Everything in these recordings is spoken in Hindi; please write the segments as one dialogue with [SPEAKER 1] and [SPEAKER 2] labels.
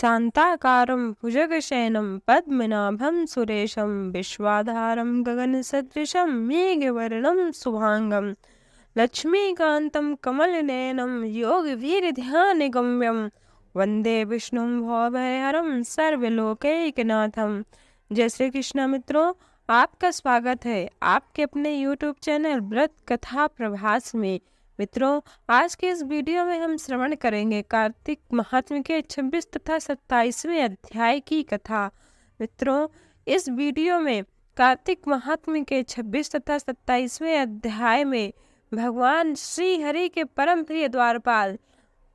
[SPEAKER 1] शान्ताकारं भुजगशयनं पद्मनाभं सुरेशं विश्वाधारं गगनसदृशं मेघवर्णं शुभांगं लक्ष्मीकान्तं कमलनयनं योगवीरध्यानगम्यं वंदे विष्णुं भवभयहरं सर्वलोकैकनाथं। जय श्री कृष्ण मित्रों, आपका स्वागत है आपके अपने YouTube चैनल व्रत कथा प्रभास में। मित्रों, आज के इस वीडियो में हम श्रवण करेंगे कार्तिक महात्म्य के 26 तथा 27वें अध्याय की कथा। मित्रों, इस वीडियो में कार्तिक महात्म्य के 26 तथा 27वें अध्याय में भगवान श्री हरि के परम प्रिय द्वारपाल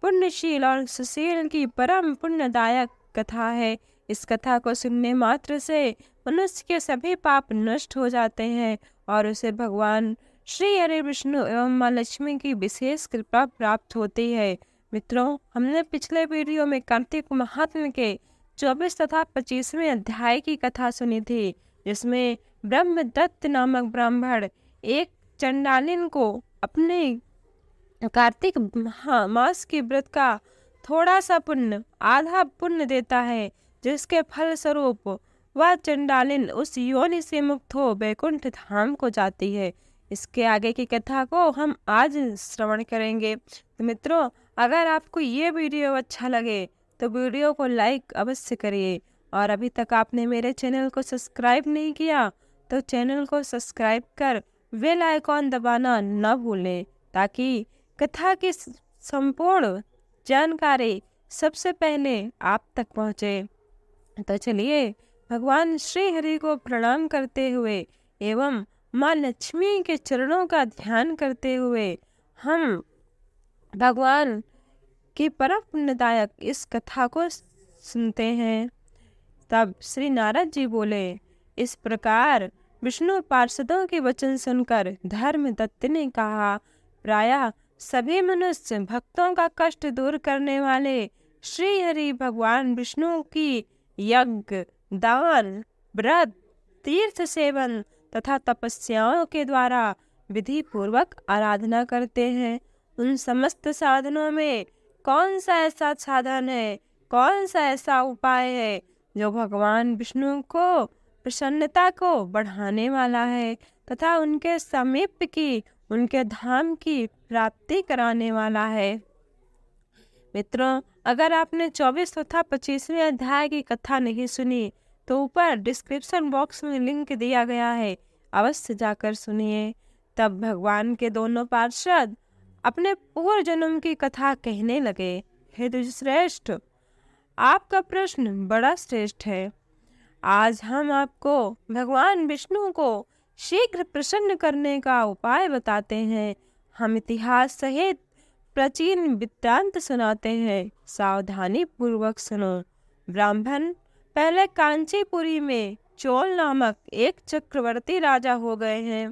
[SPEAKER 1] पुण्यशील और सुशील की परम पुण्यदायक कथा है। इस कथा को सुनने मात्र से मनुष्य के सभी पाप नष्ट हो जाते हैं और उसे भगवान श्री हरि विष्णु एवं माँ लक्ष्मी की विशेष कृपा प्राप्त होती है। मित्रों, हमने पिछले वीडियो में कार्तिक महात्म्य के 24 तथा 25वें अध्याय की कथा सुनी थी, जिसमें ब्रह्मदत्त नामक ब्राह्मण एक चंडालिन को अपने कार्तिक मास के व्रत का थोड़ा सा पुण्य, आधा पुण्य देता है, जिसके फल स्वरूप वह चंडालिन उस योनि से मुक्त हो वैकुंठ धाम को जाती है। इसके आगे की कथा को हम आज श्रवण करेंगे। तो मित्रों, अगर आपको ये वीडियो अच्छा लगे तो वीडियो को लाइक अवश्य करिए, और अभी तक आपने मेरे चैनल को सब्सक्राइब नहीं किया तो चैनल को सब्सक्राइब कर बेल आइकॉन दबाना न भूलें, ताकि कथा की संपूर्ण जानकारी सबसे पहले आप तक पहुँचे। तो चलिए, भगवान श्री हरि को प्रणाम करते हुए एवं माँ लक्ष्मी के चरणों का ध्यान करते हुए हम भगवान की परम पुण्यदायक इस कथा को सुनते हैं। तब श्री नारद जी बोले, इस प्रकार विष्णु पार्षदों के वचन सुनकर धर्मदत्त ने कहा, प्रायः सभी मनुष्य भक्तों का कष्ट दूर करने वाले श्री हरि भगवान विष्णु की यज्ञ, दान, व्रत, तीर्थ सेवन तथा तपस्याओं के द्वारा विधि पूर्वक आराधना करते हैं। उन समस्त साधनों में कौन सा ऐसा साधन है, कौन सा ऐसा उपाय है जो भगवान विष्णु को प्रसन्नता को बढ़ाने वाला है तथा उनके समीप की, उनके धाम की प्राप्ति कराने वाला है। मित्रों, अगर आपने 24 तथा 25वें अध्याय की कथा नहीं सुनी तो ऊपर डिस्क्रिप्शन बॉक्स में लिंक दिया गया है, अवश्य जाकर सुनिए। तब भगवान के दोनों पार्षद अपने पूर्व जन्म की कथा कहने लगे, हे द्विजश्रेष्ठ, आपका प्रश्न बड़ा श्रेष्ठ है। आज हम आपको भगवान विष्णु को शीघ्र प्रसन्न करने का उपाय बताते हैं। हम इतिहास सहित प्राचीन वृत्तांत सुनाते हैं, सावधानी पूर्वक सुनो। ब्राह्मण पहले कांचीपुरी में चोल नामक एक चक्रवर्ती राजा हो गए हैं।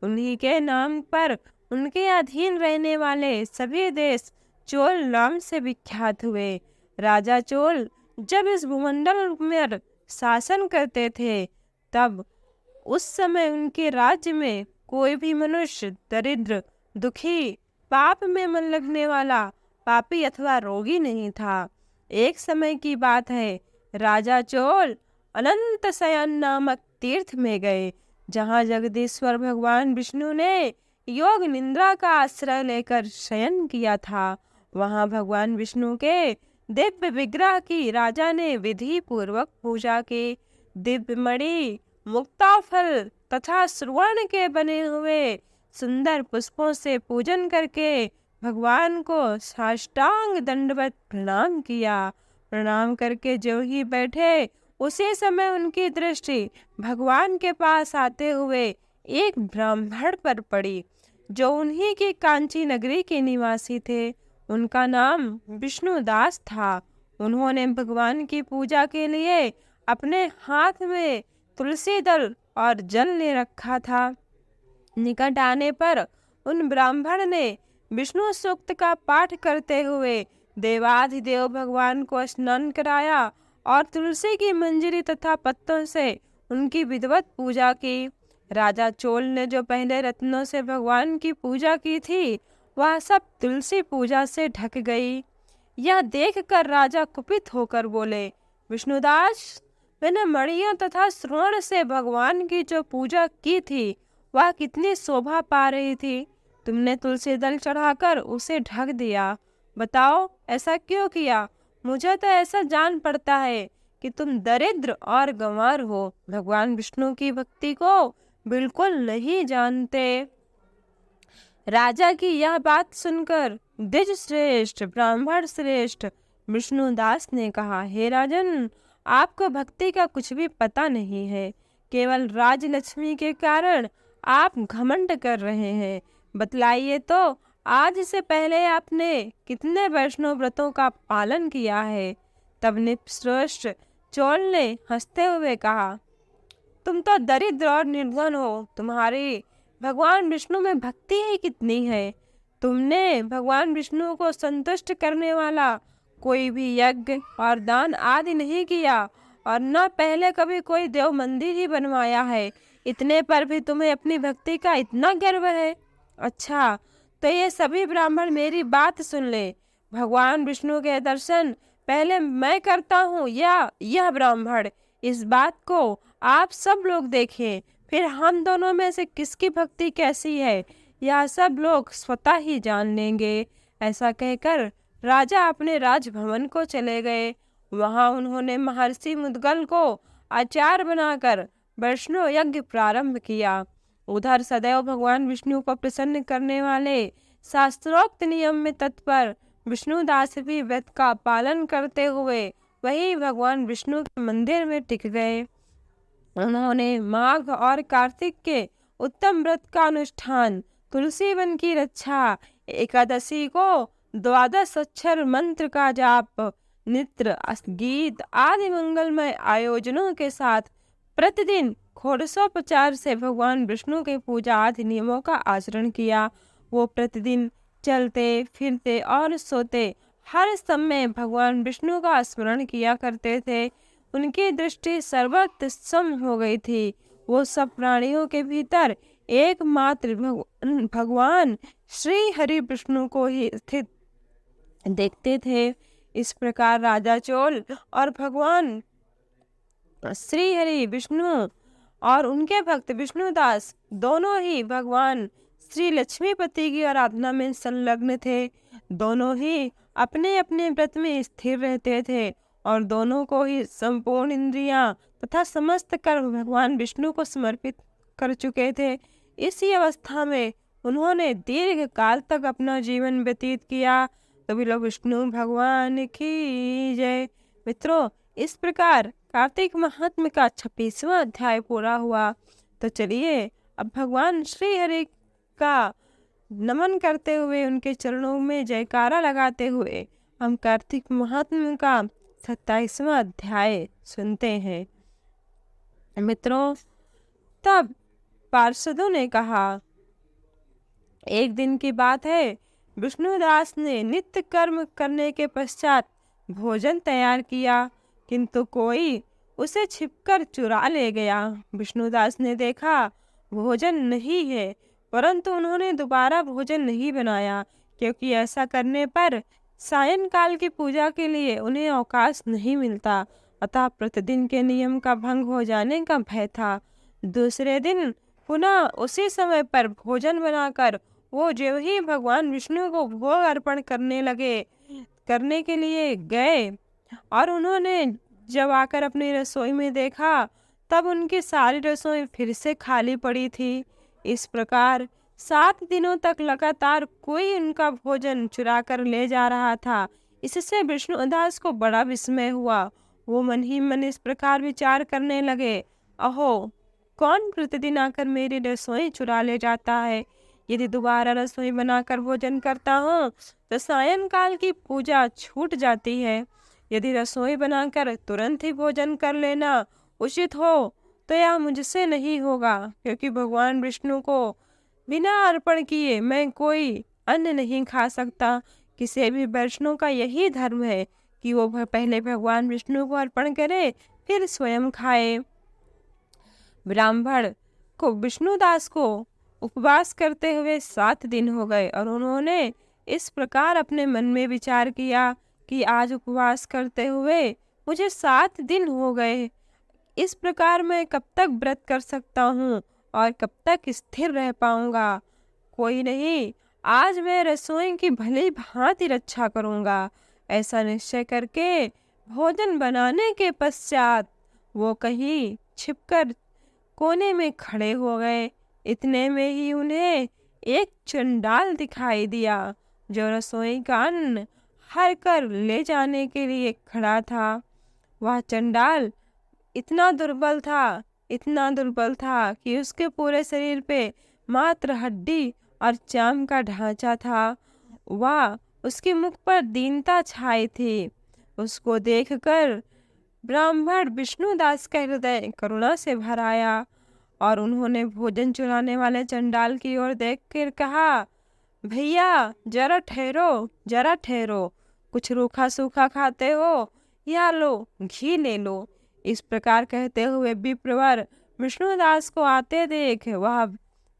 [SPEAKER 1] उन्हीं के नाम पर उनके अधीन रहने वाले सभी देश चोल नाम से विख्यात हुए। राजा चोल जब इस भूमंडल में शासन करते थे, तब उस समय उनके राज्य में कोई भी मनुष्य दरिद्र, दुखी, पाप में मन लगने वाला, पापी अथवा रोगी नहीं था। एक समय की बात है, राजा चोल अनंत शयन नामक तीर्थ में गए, जहाँ जगदीश्वर भगवान विष्णु ने योग निद्रा का आश्रय लेकर शयन किया था। वहाँ भगवान विष्णु के दिव्य विग्रह की राजा ने विधि पूर्वक पूजा की। दिव्य मणि, मुक्ताफल तथा स्वर्ण के बने हुए सुंदर पुष्पों से पूजन करके भगवान को साष्टांग दंडवत प्रणाम किया। प्रणाम करके जो ही बैठे, उसी समय उनकी दृष्टि भगवान के पास आते हुए एक ब्राह्मण पर पड़ी, जो उन्हीं की कांची नगरी के निवासी थे। उनका नाम विष्णुदास था। उन्होंने भगवान की पूजा के लिए अपने हाथ में तुलसी दल और जल ले रखा था। निकट आने पर उन ब्राह्मण ने विष्णु सूक्त का पाठ करते हुए देवाधिदेव भगवान को स्नान कराया और तुलसी की मंजरी तथा पत्तों से उनकी विधिवत पूजा की। राजा चोल ने जो पहले रत्नों से भगवान की पूजा की थी, वह सब तुलसी पूजा से ढक गई। यह देखकर राजा कुपित होकर बोले, विष्णुदास, मैंने मणियों तथा स्वर्ण से भगवान की जो पूजा की थी वह कितनी शोभा पा रही थी। तुमने तुलसी दल चढ़ाकर उसे ढक दिया। बताओ ऐसा क्यों किया? मुझे तो ऐसा जान पड़ता है कि तुम दरिद्र और गंवार हो, भगवान विष्णु की भक्ति को बिल्कुल नहीं जानते। राजा की यह बात सुनकर द्विज श्रेष्ठ ब्राह्मण श्रेष्ठ विष्णुदास ने कहा, हे राजन, आपको भक्ति का कुछ भी पता नहीं है। केवल राजलक्ष्मी के कारण आप घमंड कर रहे हैं। बतलाइए तो, आज से पहले आपने कितने वैष्णव व्रतों का पालन किया है? तब नृपश्रेष्ठ चोल ने हंसते हुए कहा, तुम तो दरिद्र और निर्धन हो, तुम्हारी भगवान विष्णु में भक्ति ही कितनी है। तुमने भगवान विष्णु को संतुष्ट करने वाला कोई भी यज्ञ और दान आदि नहीं किया और न पहले कभी कोई देव मंदिर ही बनवाया है। इतने पर भी तुम्हें अपनी भक्ति का इतना गर्व है। अच्छा, तो ये सभी ब्राह्मण मेरी बात सुन ले। भगवान विष्णु के दर्शन पहले मैं करता हूँ या यह ब्राह्मण? इस बात को आप सब लोग देखें, फिर हम दोनों में से किसकी भक्ति कैसी है यह सब लोग स्वतः ही जान लेंगे। ऐसा कहकर राजा अपने राजभवन को चले गए। वहां उन्होंने महर्षि मुद्गल को आचार्य बनाकर वैष्णव यज्ञ प्रारंभ किया। उधर सदैव भगवान विष्णु को प्रसन्न करने वाले शास्त्रोक्त नियम में तत्पर विष्णुदास भी व्रत का पालन करते हुए वही भगवान विष्णु के मंदिर में टिक गए। उन्होंने माघ और कार्तिक के उत्तम व्रत का अनुष्ठान, तुलसी वन की रक्षा, एकादशी को द्वादश अक्षर मंत्र का जाप, नृत्य, गीत आदि मंगलमय आयोजनों के साथ प्रतिदिन षोडशोपचार से भगवान विष्णु के पूजा आदि नियमों का आचरण किया। वो प्रतिदिन चलते फिरते और सोते हर समय भगवान विष्णु का स्मरण किया करते थे। उनकी दृष्टि सर्वत्र सम हो गई थी। वो सब प्राणियों के भीतर एकमात्र भगवान श्री हरि विष्णु को ही स्थित देखते थे। इस प्रकार राजा चोल और भगवान श्री हरि विष्णु और उनके भक्त विष्णुदास दोनों ही भगवान श्री लक्ष्मीपति की आराधना में संलग्न थे। दोनों ही अपने अपने व्रत में स्थिर रहते थे और दोनों को ही संपूर्ण इंद्रियां तथा समस्त कर्म भगवान विष्णु को समर्पित कर चुके थे। इसी अवस्था में उन्होंने दीर्घ काल तक अपना जीवन व्यतीत किया। तो बोलो विष्णु भगवान की जय। मित्रों, इस प्रकार कार्तिक महात्म्य का 26वां अध्याय पूरा हुआ। तो चलिए अब भगवान श्री हरि का नमन करते हुए उनके चरणों में जयकारा लगाते हुए हम कार्तिक महात्म्य का 27वां अध्याय सुनते हैं। मित्रों, तब पार्षदों ने कहा, एक दिन की बात है, विष्णुदास ने नित्य कर्म करने के पश्चात भोजन तैयार किया, किंतु कोई उसे छिपकर चुरा ले गया। विष्णुदास ने देखा भोजन नहीं है, परंतु उन्होंने दोबारा भोजन नहीं बनाया, क्योंकि ऐसा करने पर सायंकाल की पूजा के लिए उन्हें अवकाश नहीं मिलता, अतः प्रतिदिन के नियम का भंग हो जाने का भय था। दूसरे दिन पुनः उसी समय पर भोजन बनाकर वो जो ही भगवान विष्णु को भोग अर्पण करने के लिए गए और उन्होंने जब आकर अपनी रसोई में देखा, तब उनकी सारी रसोई फिर से खाली पड़ी थी। इस प्रकार 7 दिनों तक लगातार कोई उनका भोजन चुरा कर ले जा रहा था। इससे विष्णुदास को बड़ा विस्मय हुआ। वो मन ही मन इस प्रकार विचार करने लगे, अहो, कौन प्रतिदिन आकर मेरी रसोई चुरा ले जाता है? यदि दोबारा रसोई बनाकर भोजन करता हूँ तो सायंकाल की पूजा छूट जाती है। यदि रसोई बनाकर तुरंत ही भोजन कर लेना उचित हो तो यह मुझसे नहीं होगा, क्योंकि भगवान विष्णु को बिना अर्पण किए मैं कोई अन्न नहीं खा सकता। किसी भी वैष्णव का यही धर्म है कि वो पहले भगवान विष्णु को अर्पण करे, फिर स्वयं खाए। ब्राह्मण को विष्णुदास को उपवास करते हुए 7 दिन हो गए और उन्होंने इस प्रकार अपने मन में विचार किया कि आज उपवास करते हुए मुझे 7 दिन हो गए। इस प्रकार मैं कब तक व्रत कर सकता हूँ और कब तक स्थिर रह पाऊंगा? कोई नहीं, आज मैं रसोई की भली भांति रक्षा करूंगा। ऐसा निश्चय करके भोजन बनाने के पश्चात वो कहीं छिपकर कोने में खड़े हो गए। इतने में ही उन्हें एक चंडाल दिखाई दिया जो रसोई का अन्न हर कर ले जाने के लिए खड़ा था। वह चंडाल इतना दुर्बल था कि उसके पूरे शरीर पे मात्र हड्डी और चाम का ढांचा था। वह उसके मुख पर दीनता छाई थी। उसको देखकर ब्राह्मण विष्णुदास का हृदय करुणा से भर आया और उन्होंने भोजन चुराने वाले चंडाल की ओर देखकर कहा, भैया जरा ठहरो, कुछ रूखा सूखा खाते हो या लो घी ले लो। इस प्रकार कहते हुए विप्रवर विष्णुदास को आते देख वह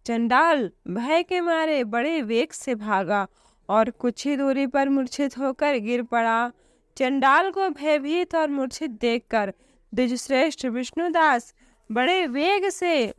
[SPEAKER 1] चंडाल भय के मारे बड़े वेग से भागा और कुछ ही दूरी पर मूर्छित होकर गिर पड़ा। चंडाल को भयभीत और मूर्छित देखकर द्विजश्रेष्ठ विष्णुदास बड़े वेग से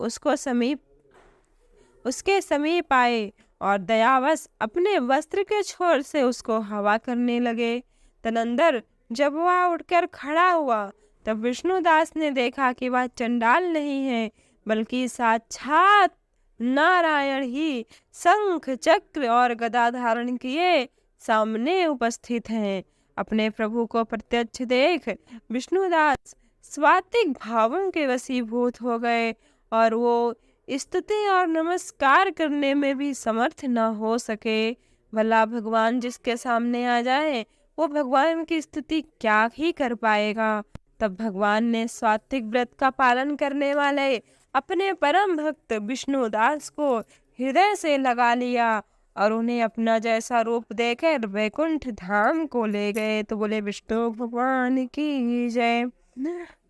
[SPEAKER 1] उसके समीप आए और दयावश अपने वस्त्र के छोर से उसको हवा करने लगे। तदंतर जब वह उठकर खड़ा हुआ तब विष्णुदास ने देखा कि वह चंडाल नहीं है बल्कि साक्षात नारायण ही शंख चक्र और गदा धारण किए सामने उपस्थित हैं। अपने प्रभु को प्रत्यक्ष देख विष्णुदास स्वात्विक भावों के वशीभूत हो गए और वो स्तुति और नमस्कार करने में भी समर्थ न हो सके। भला भगवान जिसके सामने आ जाए वो भगवान की स्तुति क्या ही कर पाएगा। तब भगवान ने सात्विक व्रत का पालन करने वाले अपने परम भक्त विष्णुदास को हृदय से लगा लिया और उन्हें अपना जैसा रूप देकर वैकुंठ धाम को ले गए। तो बोले विष्णु भगवान की जय।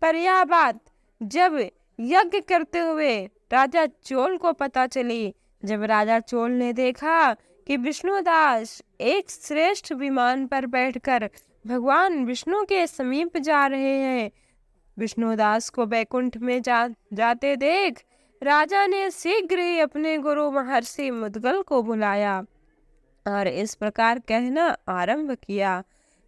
[SPEAKER 1] पर यह बात जब यज्ञ करते हुए राजा चोल को पता चली, जब राजा चोल ने देखा कि विष्णुदास एक श्रेष्ठ विमान पर बैठकर भगवान विष्णु के समीप जा रहे हैं, विष्णुदास को वैकुंठ में जाते देख राजा ने शीघ्र ही अपने गुरु महर्षि मुद्गल को बुलाया और इस प्रकार कहना आरंभ किया,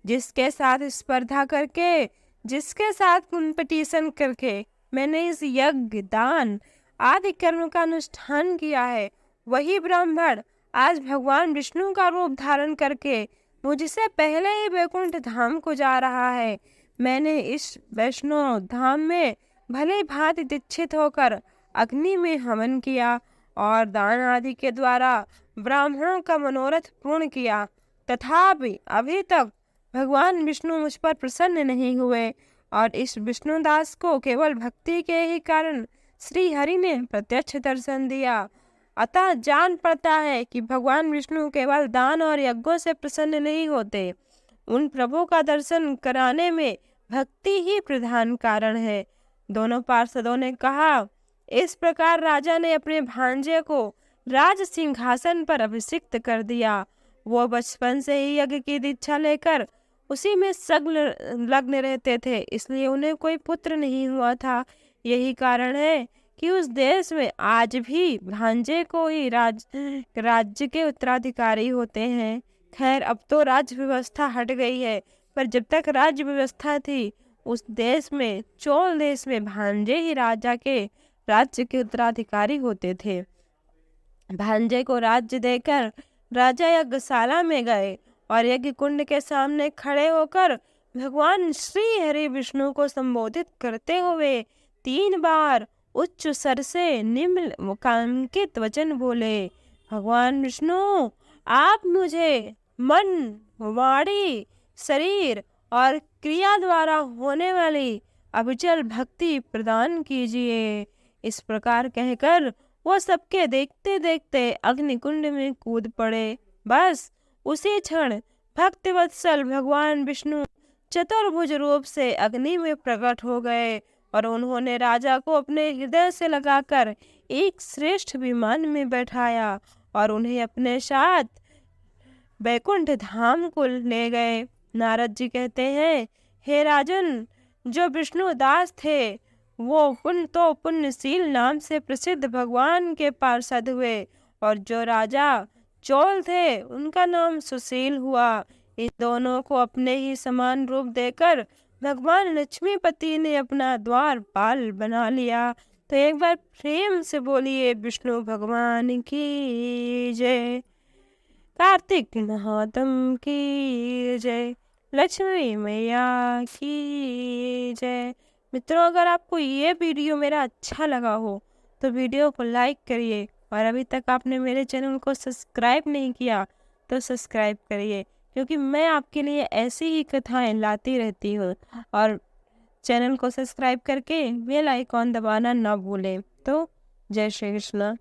[SPEAKER 1] जिसके साथ स्पर्धा करके, जिसके साथ कंपटीशन करके मैंने इस यज्ञ दान आदि कर्म का अनुष्ठान किया है, वही ब्राह्मण आज भगवान विष्णु का रूप धारण करके मुझसे पहले ही वैकुंठ धाम को जा रहा है। मैंने इस वैष्णव धाम में भले भांति दीक्षित होकर अग्नि में हवन किया और दान आदि के द्वारा ब्राह्मणों का मनोरथ पूर्ण किया, तथापि अभी तक भगवान विष्णु मुझ पर प्रसन्न नहीं हुए और इस विष्णुदास को केवल भक्ति के ही कारण श्री हरि ने प्रत्यक्ष दर्शन दिया। अतः जान पड़ता है कि भगवान विष्णु केवल दान और यज्ञों से प्रसन्न नहीं होते, उन प्रभु का दर्शन कराने में भक्ति ही प्रधान कारण है। दोनों पार्षदों ने कहा। इस प्रकार राजा ने अपने भांजे को राज सिंहासन पर अभिषिक्त कर दिया। वो बचपन से ही यज्ञ की दीक्षा लेकर उसी में लग्न रहते थे, इसलिए उन्हें कोई पुत्र नहीं हुआ था। यही कारण है कि उस देश में आज भी भांजे को ही राज्य के उत्तराधिकारी होते हैं। खैर अब तो राज्य व्यवस्था हट गई है, पर जब तक राज्य व्यवस्था थी उस देश में, चोल देश में, भांजे ही राज्य के उत्तराधिकारी होते थे। भांजे को राज्य देकर राजा यज्ञशाला में गए और यज्ञ कुंड के सामने खड़े होकर भगवान श्री हरि विष्णु को संबोधित करते हुए 3 बार उच्च स्वर से निम्न मुखांकित वचन बोले, भगवान विष्णु आप मुझे मन, वाणी, शरीर और क्रिया द्वारा होने वाली अविचल भक्ति प्रदान कीजिए। इस प्रकार कहकर वो सबके देखते देखते अग्निकुंड में कूद पड़े। बस उसी क्षण भक्तिवत्सल भगवान विष्णु चतुर्भुज रूप से अग्नि में प्रकट हो गए और उन्होंने राजा को अपने हृदय से लगाकर एक श्रेष्ठ विमान में बैठाया और उन्हें अपने साथ वैकुंठ धाम को ले गए। नारद जी कहते हैं, हे राजन, जो विष्णु दास थे वो पुण्यशील नाम से प्रसिद्ध भगवान के पार्षद हुए, और जो राजा चोल थे उनका नाम सुशील हुआ। इन दोनों को अपने ही समान रूप देकर भगवान लक्ष्मीपति ने अपना द्वारपाल बना लिया। तो एक बार प्रेम से बोलिए विष्णु भगवान की जय, कार्तिक महात्म की जय, लक्ष्मी मैया की जय। मित्रों, अगर आपको ये वीडियो मेरा अच्छा लगा हो तो वीडियो को लाइक करिए, और अभी तक आपने मेरे चैनल को सब्सक्राइब नहीं किया तो सब्सक्राइब करिए, क्योंकि मैं आपके लिए ऐसी ही कथाएं लाती रहती हूँ। और चैनल को सब्सक्राइब करके बेल आइकॉन दबाना ना भूलें। तो जय श्री कृष्ण।